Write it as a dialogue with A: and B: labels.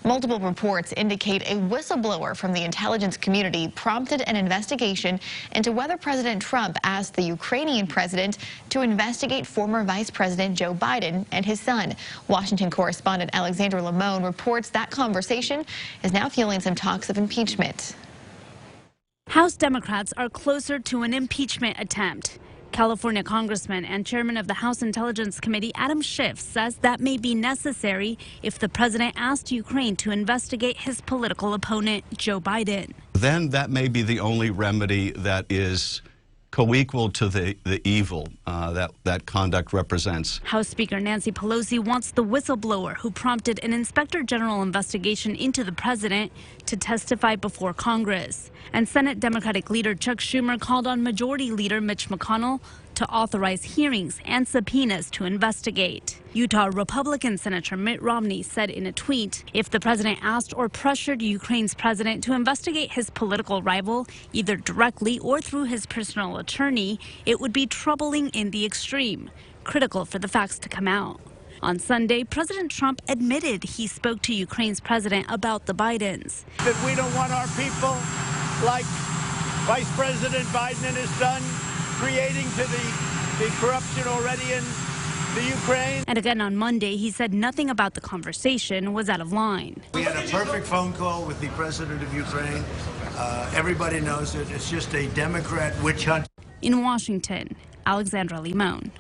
A: Multiple reports indicate a whistleblower from the intelligence community prompted an investigation into whether President Trump asked the Ukrainian president to investigate former Vice President Joe Biden and his son. Washington correspondent Alexandra Limon reports that conversation is now fueling some talks of impeachment.
B: House Democrats are closer to an impeachment attempt. California Congressman and Chairman of the House Intelligence Committee Adam Schiff says that may be necessary if the president asked Ukraine to investigate his political opponent, Joe Biden.
C: Then that may be the only remedy that is co-equal to the evil that conduct represents.
B: House Speaker Nancy Pelosi wants the whistleblower who prompted an inspector general investigation into the president to testify before Congress. And Senate Democratic leader Chuck Schumer called on Majority Leader Mitch McConnell to authorize hearings and subpoenas to investigate. Utah Republican Senator Mitt Romney said in a tweet, if the president asked or pressured Ukraine's president to investigate his political rival, either directly or through his personal attorney, it would be troubling in the extreme, critical for the facts to come out. On Sunday, President Trump admitted he spoke to Ukraine's president about the Bidens.
D: That we don't want our people like Vice President Biden and his son creating to the corruption already in the Ukraine.
B: And again on Monday, he said nothing about the conversation was out of line.
D: We had a perfect phone call with the president of Ukraine. Everybody knows it. It's just a Democrat witch hunt.
B: In Washington, Alexandra Limon.